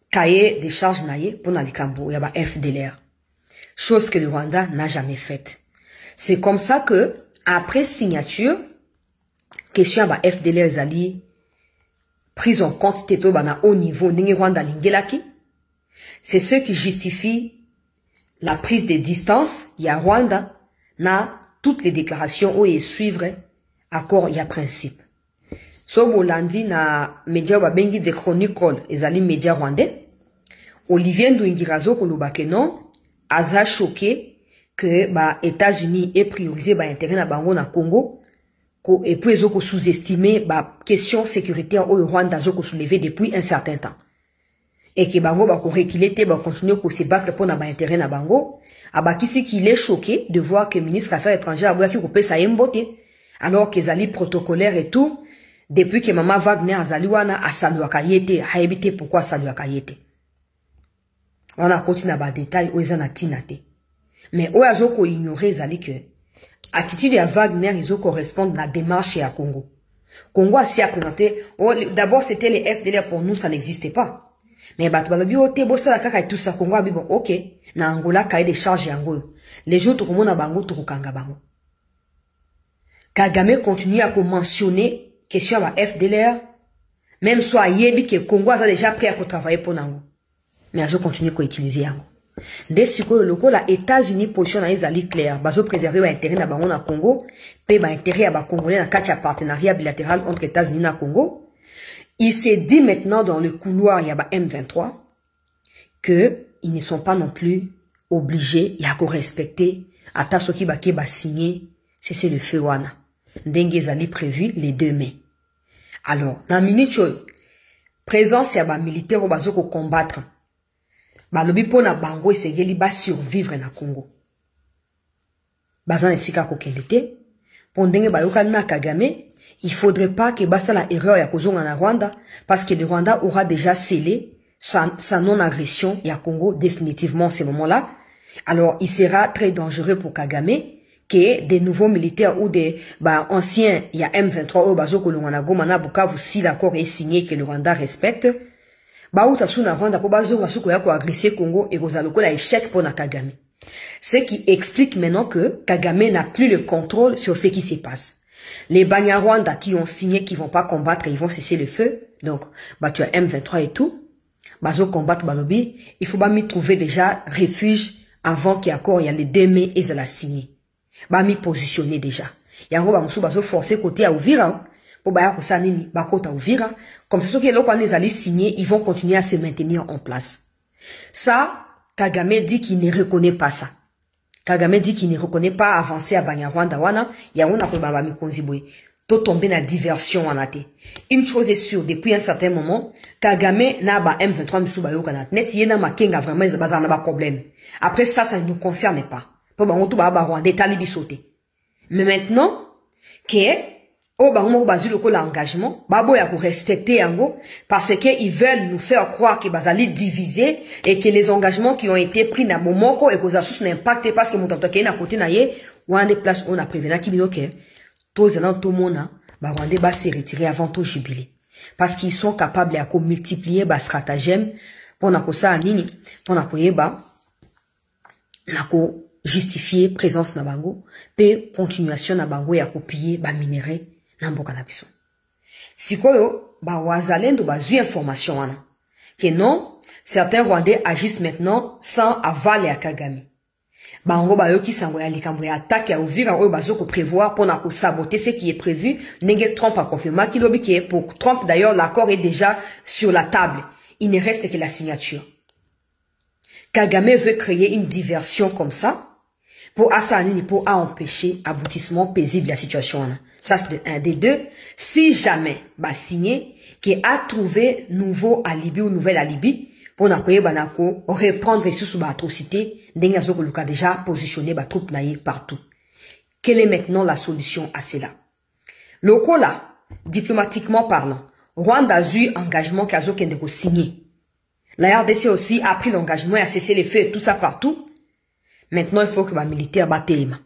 cahier des charges naïe pour Nalikambo, il y a FDLR. Chose que le Rwanda n'a jamais faite. C'est comme ça que, après signature, question à FDLR Zali, prise en compte teto bana haut niveau, n'enge Rwanda lingelaki. C'est ce qui justifie la prise de distance, il y a Rwanda, na toutes les déclarations où ils suivre accord il y a principe. So bolandi na média ba bengi de chronicle ezali média rwandais. Olivier Nduingirazo kolobake non aza choqué que ba États-Unis aient priorisé ba intérêt na bango na Congo et puis ils ont sous-estimé ba question sécuritaire au Rwanda zo soulevé depuis un certain temps. Et que bango ba ko reculer te ba continuer ko se battre pour na ba intérêt na bango. Abakisi qu'il est choqué de voir que le ministre des Affaires étrangères a voulu couper sa mbote Alors qu'ils allaient protocolaire et tout, depuis que maman Wagner azali wana asaluaka yete, haibite pourquoi asaluaka yete. On a continué à détail où ils en a tinate. Mais où ils ont ignoré zali que attitude à Wagner ils ont correspondre à la démarche à Congo. Congo a si à présenter. D'abord c'était les FDLR pour nous ça n'existait pas. Mais batbalobi o te bossa la kaka et tout ça Congo a dit bon ok na Angola cahier des charges yango. Les jours tout le monde a bango tout kanga bango. Kagame continue à mentionner question à FDLR, même soit yebi que Congo a déjà prêt à travailler pour Nango. Mais à continue à utiliser Yango. Dès que le local les États-Unis position na ezali clair, bazo préserver l'intérêt na bango na Congo, pe ba intérêt à ba Congolais na quatre partenariat bilatéral entre États-Unis na Congo. Il s'est dit maintenant dans le couloir il y a ba M23 que ils ne sont pas non plus obligés ya ko respecter ata soki ba ke ba signer c'est le feu wana. Dengue ezali prévu les 2 mai. Alors, dans minute présence ya ba militaire au bazo ko combattre. Ba lobi pona bango esengeli ba survivre na Congo. Bazan esika ko kelite. Pour ndenge ba yoka na Kagame, il faudrait pas que basa la erreur ya kozonga na Rwanda parce que le Rwanda aura déjà scellé sa non-agression ya Congo définitivement en ce moment-là. Alors, il sera très dangereux pour Kagame que des nouveaux militaires ou des anciens, il y a M23 au bazo kolongana gomana Bukavu si l'accord est signé que le Rwanda respecte. Outa suna Rwanda po bazo ngasuko ya ko agresser Congo et kozaloko la échec pour na Kagame. Ce qui explique maintenant que Kagame n'a plus le contrôle sur ce qui se passe. Les Banyarwanda qui ont signé qu'ils vont pas combattre, ils vont cesser le feu. Donc, tu as M23 et tout. Bazo combattre balobi, il faut m'y trouver déjà refuge avant qu'il y ait les 2 mai et la signer. M'y positionner déjà. Yango ba musu bazo forcer côté à Uvira pour ba ko sa nini ba kota Uvira comme ça ceux qui l'ont les allés signer, ils vont continuer à se maintenir en place. Ça Kagame dit qu'il ne reconnaît pas ça. Kagame dit qu'il ne reconnaît pas avancer à Banyarwanda wana, yango na ko ba mikonzi boy. To tomber na diversion en até. Une chose est sûre, depuis un certain moment, Kagame n'a ba M23 musu ba yokana net yena makenga vraiment ils bazar na ba problème. Après ça ne nous concerne pas. Pour ba tout ba Rwanda talibi sauter. Mais maintenant que oh ba mo bazu le l'engagement, babo ya ko respecter yango parce que ils veulent nous faire croire que bazali diviser et que les engagements qui ont été pris na momoko et que ça sous n'impacte parce que montant que na côté na ye ou en des places on a prévenu qui bino que tous allant tout mona ba Rwanda ba se retirer avant tout jubilé parce qu'ils sont capables à multiplier ba stratagème pour na ko ça nini pour na ko yeba na ko justifier présence na bango pe continuation na bango ya copier ba minerai na mboka na biso sikoyo ba wazalendo bazui information wana que non certains Rwandais agissent maintenant sans aval à Kagame bango ba yoki sango ya likambo ya attaque ya Uvira oyo bazoko prévoir pour na ko saboter ce qui est prévu ndenge Trump a confirmé qu'il obi que pour Trump d'ailleurs l'accord est déjà sur la table, il ne reste que la signature. Kagame veut créer une diversion comme ça pour assainir, pour empêcher aboutissement paisible de la situation. Ça, c'est un des deux. Si jamais, signé, qui a trouvé nouveau alibi ou nouvelle alibi, pour reprendre sous atrocité, a déjà positionné ba troupe naïe partout. Quelle est maintenant la solution à cela? Lokola, diplomatiquement parlant, Rwanda a eu engagement qu'Azo Kendeko signé. La RDC aussi a pris l'engagement et a cessé les feux et tout ça partout. Maintenant, il faut que les militaires battent les mains.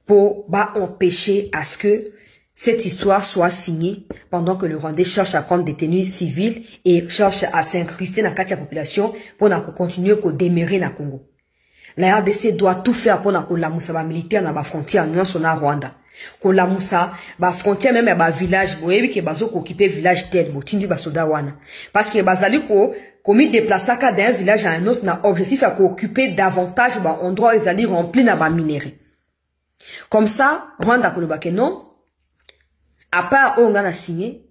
Pour empêcher à ce que cette histoire soit signée pendant que le Rwandais cherche à prendre des tenues civiles et cherche à s'incruster dans la population pour continuer à démarrer dans le Congo. La RDC doit tout faire pour que la moussa militaire dans la frontière non sur la Rwanda. Ko la moussa ba frontière même ba village boyebi ke bazo ko occuper village tel bo tindi ba soda wana parce que bazali ko komi déplacer ka d'un village à un autre na objectif à occuper davantage ba endroit ezali rempli na ba minerai comme ça Rwanda ko lobake non à part on a signé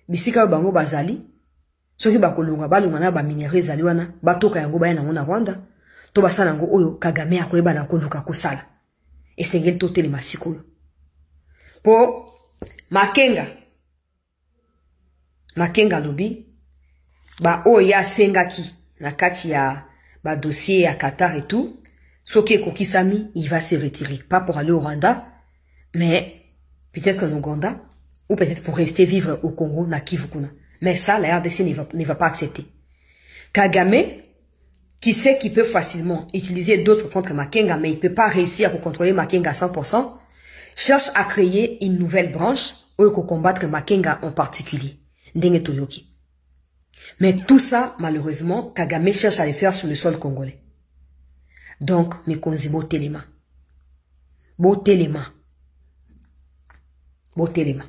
bisika bango bazali soki ba kolonga balunga na ba minerai ezali wana batoka yango ba na Rwanda to basala ngo oyo Kagame akoyeba na koluka kosala esengeli to tele masiko pour Makenga lobi oya sengaki na kati ya dossier ya Qatar et tout soki kokisami il va se retirer pas pour aller au Rwanda mais peut-être en Ouganda, ou peut-être pour rester vivre au Congo, na Kivukuna. Mais ça, la RDC ne va pas accepter. Kagame, qui sait qu'il peut facilement utiliser d'autres contre Makenga, mais il ne peut pas réussir à contrôler Makenga à 100%, cherche à créer une nouvelle branche pour combattre Makenga en particulier. Ndenge Toyoki. Mais tout ça, malheureusement, Kagame cherche à le faire sur le sol congolais. Donc, mes konzi botelema. Botelema. Botelema.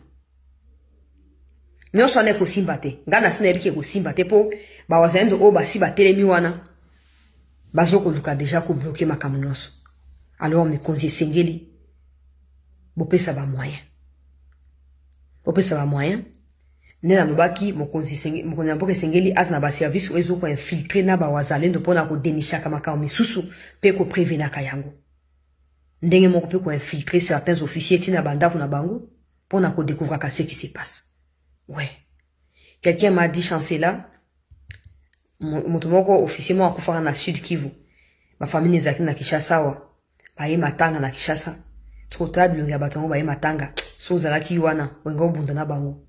Nyo swane ko simbate. Ngana sina ebike ko simbate po ba wazendo o basi batelemi wana. Bazoko luka déjà ko bloquer makambo nyonso. Alors mes konzi sengeli bopesa ba moyen. Bopesa ba moyen. Nena mobaki mokonzi sengeli azna ba service ozo ko infiltrer na ba wazalendo pona ko denisha kama ka misusu pe ko prévenir kayango. Ndenge moko pe ko infiltrer certains officiers tina banda na bango pona ko découvrir ce qui se passe. Ouais. Quelqu'un m'a dit chancelier motomoko officier mo akufara na Sud Kivu. Ba famille nezaki na Kinshasa wa. Ba ye matanga na Kinshasa. Trotabi ya batongo ba ye matanga. So zalaki yuana wengo bunda na bango.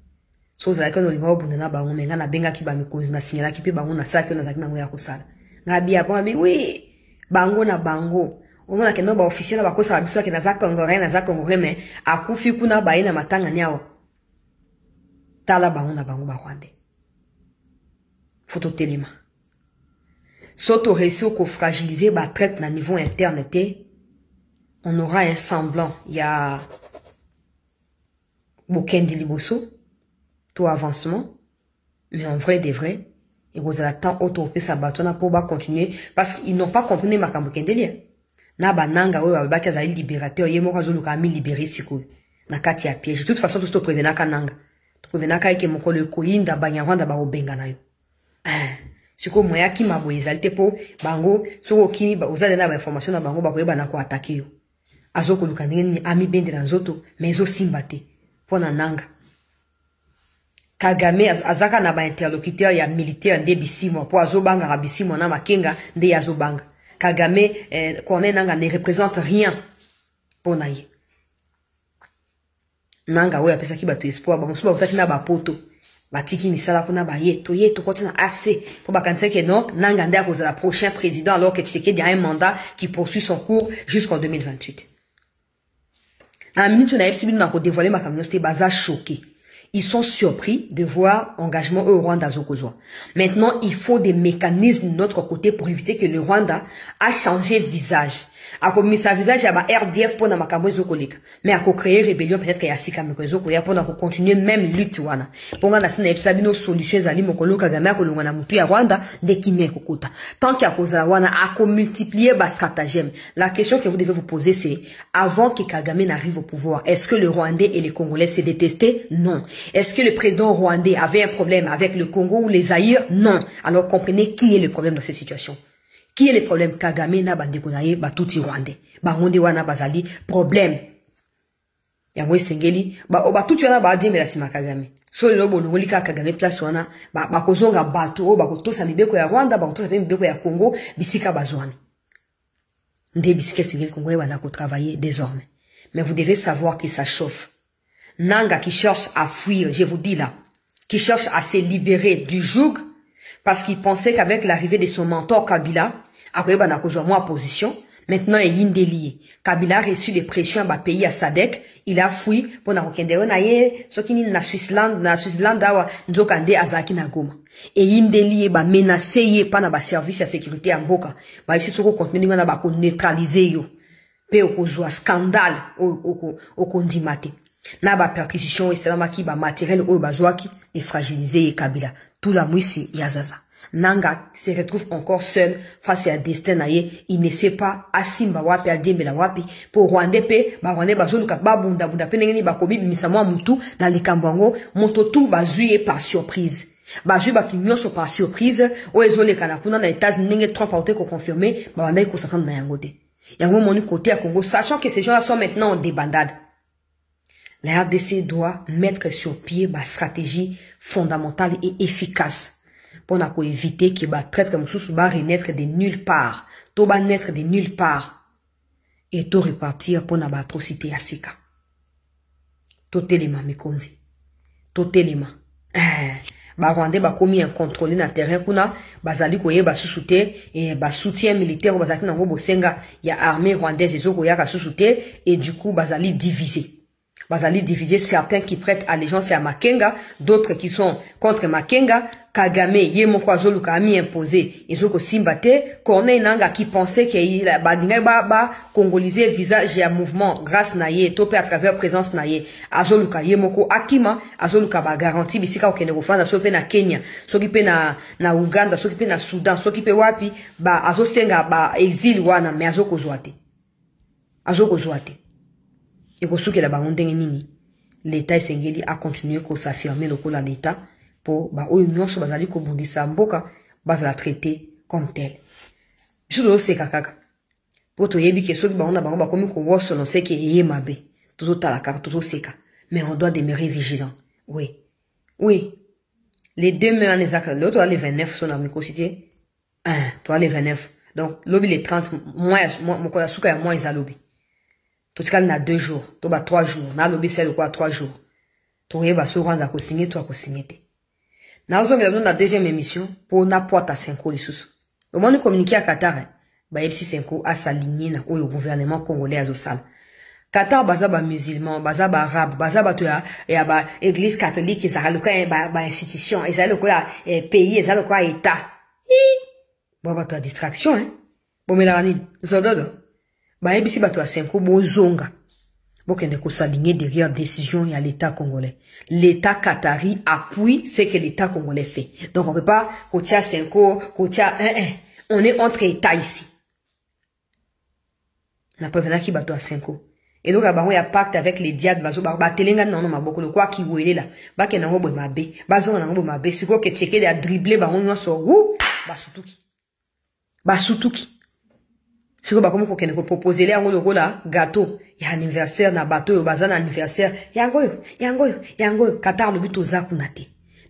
So zalaki no lingo bunda na bango menga na benga ki ba mikonzi na signala ki pe bango na saki na zaki na ngoya kosala. Ngabi apa bi oui bango na bango. Omona kendo ba officier na bakosa biso ke na za Congolais mais akufi kuna ba ye na matanga nyawo. Tala bango na bango ba Rwandais. Photo téléma. Soto réussi au fragiliser ba traite na niveau interne on aura un semblant. Il y a Bokendi Liboso, tout avancement, mais en vrai des vrais, et vous allez attendre autour de sa bâtonne pour continuer parce qu'ils n'ont pas compris ma Bokendi. Na bananga ou ba kazali libérateur yemo kazulu kami libéré siku na kati ya piège. De toute façon tout prévenir kananga. To prévenir ka ike mokolo koyinda banyarwanda ba obenga nayo. Siko moya ki mabo exalté po bango soko kimi ba ozale na ba information na bango ba koyeba na ko attaquer yo. Azoko lukandenge ni ami bende na nzoto mais zo simbate pona nanga. Kagame azaka na ba interlocuteur ya militaire nde bisimo po azobanga ra bisimo na Makenga nde azobanga. Kagame kone nanga ne représente rien pour naye. Nanga we apesa ki batu espoir ba musuba utati na ba poto. Batiki misala kuna ba yeto koti na AFC pour ba kanse ke non nanga nde akozala prochain président alors que Tshisekedi a un mandat qui poursuit son cours jusqu'en 2028. En minute na FCB na ko dévoiler ma communauté baza choqué. Ils sont surpris de voir engagement au Rwanda Zokozwa. Maintenant, il faut des mécanismes de notre côté pour éviter que le Rwanda a changé visage. A commis sa visage à RDF pour na makambo zokolika. Mais a créer rébellion peut-être qu'il y a sika meko ya pour na continuer même lutte wana. Pour nga na sina ebisabino solutions ali mokolo Kagame ko longwa na mutu ya Rwanda de kimé kokota. Tant qu'il y a koza wana a multiplier ba stratagème. La question que vous devez vous poser c'est avant que Kagame n'arrive au pouvoir, est-ce que le Rwandais et les Congolais se détestaient? Non. Est-ce que le président rwandais avait un problème avec le Congo ou les Zaïre? Non. Alors comprenez qui est le problème dans cette situation. Qui est le problème? Kagame na bandeko na ye batuti Rwandais. Bangonde wana bazali problème. Yango esengeli batuti wana ba dimela sima Kagame. So lelo bolongoli ka Kagame place wana bakozonga bato bakotosa libeko ya Rwanda bakotosa pe libeko ya Congo bisika bazwana. Nde bisika esengeli Congo wana ko travailler désormais. Mais vous devez savoir que ça chauffe. Nanga qui cherche à fuir, je vous dis là, qui cherche à se libérer du joug parce qu'il pensait qu'avec l'arrivée de son mentor Kabila, moi position, maintenant il est indélié. Kabila a reçu des pressions à pays à Sadek, il a fui pour na kokende onaye sokini na Swissland awa nzokande azaki na Goma. Et indélié ba menacer ye pa na ba service à sécurité en Boka. Ba ici soko contenu na ba ko neutraliser yo. Pe okozwa scandale o kondimate. Na ba perquisition esalamaki ba matériel oyo bazwaki et fragiliser Kabila. Tout la mwisi yazaza. Nanga se retrouve encore seul face à destin naye, il ne sait pas asimba wapi adembela wapi pour Rwandais pe ba Rwandais bazoluka ba bunda pe ngeni ba kobi bimisamo mutu na likambwango moto tout bazuye par surprise. Bazui ba tunyoso par surprise o ezoleka na kuna na États-Unis nenge Trump a été confirmé ba Rwandais ko s'attendre na yango te. Yango moni côté à Congo sachant que ces gens-là sont maintenant en débandade. La RDC doit mettre sur pied ma stratégie fondamentale et efficace pour éviter que ba traite comme sous ba renaître de nulle part, to ba naître de nulle part et to repartir pour na ba atrocité à sika. Totelema mikonzi. Totelema. Ba Rwandais ba komi incontrôlé na terrain kuna bazali koye ba susute et ba soutien militaire bazaki na ngo bosenga ya armée rwandaise ezoko ya ka susute et du coup bazali divisé. Bazali diviser certains qui prêtent allégeance à Makenga, d'autres qui sont contre Makenga. Kagame, Yemoko Azoluka a mis imposé. Ezoko Simbate, Corneille Nanga qui pensait qu'il ba congolisé visage et mouvement grâce naye, topé à travers présence naye. Azoluka, Yemoko Akima, Azoluka ba garantie, bisika okene kofanda, sope na Kenya, sokipe na Uganda, sokipe na Soudan, sokipe wapi, ba azosenga ba exil wana, mais azoko zoate. Azoko zoate. Et que la barondenge nini, l'État esengeli a continué ko s'affirmer lokola l'État pour ba o union so bazali ko bundisa mboka bazala traiter comme tel. Julo se kakaka. Pour to yebi ke soki ba onda ba komi ko woso no se ke yé mabe. Toto tala kaka toto seka. Mais on doit demeurer vigilant. Oui. Oui. Les deux mains en exact. L'autre les 29 sont dans micocité. Toi les 29. Donc lobby les 30 moins mon kola suka moins ils a lobby. Tout cas, na 2 jours, to ba 3 jours, na lobby c'est quoi 3 jours. To yeba so rwanda ko signer toi ko signer te. Na ozo ngela na deuxième émission pour na porta 5 lisusu. Au moment de communiquer à Qatar, ba yepsi 5 a s'aligner na au gouvernement congolais azosala. Qatar baza ba musulman, baza ba arabe, baza ba to ya ba église catholique ezala loka ba institution, ezala loka pays, ezala loka état. Bon ba to distraction hein. Bon melarani, zododo. Ba ebisi bato a 5 bozonga. Bokende ko s'aligner derrière décision ya l'État congolais. L'État qatari appuie ce que l'État congolais fait. Donc on peut pas kocha 5 kocha on est entre États ici. Na prévena ki bato a 5. Et donc ba on ya pacte avec les diades bazo ba telenga non maboko le kwa ki wele la. Ba ke na ngo mabe. Bazo na ngo mabe siko ke tcheke da dribbler ba on so ba sutuki. Ba sutuki. Si vous avez proposé les gâteau, il y a anniversaire, na bateau, bazan anniversaire, yangoyo, Qatar le but aux akunate.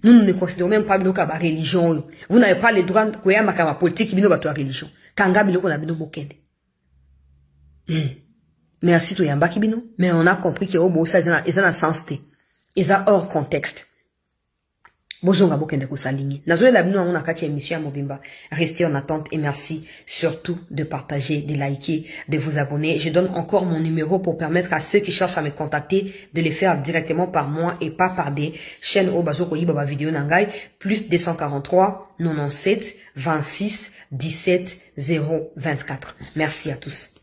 Nous ne considérons même pas la religion. Vous n'avez pas le droit de faire ma politique, bino bato religion. Kanga bilo na bino bokende. Merci to yamba kibino, mais on a compris que obo ça ils ont sens té. Ils ont hors contexte. Bozonga bokende ko s'aligner. Nazoé la bino on a kati émission à Mobimba. Restez en attente et merci surtout de partager, de liker, de vous abonner. Je donne encore mon numéro pour permettre à ceux qui cherchent à me contacter de le faire directement par moi et pas par des chaînes au bazoko yibaba vidéo nangai plus 243 97 26 17 024. Merci à tous.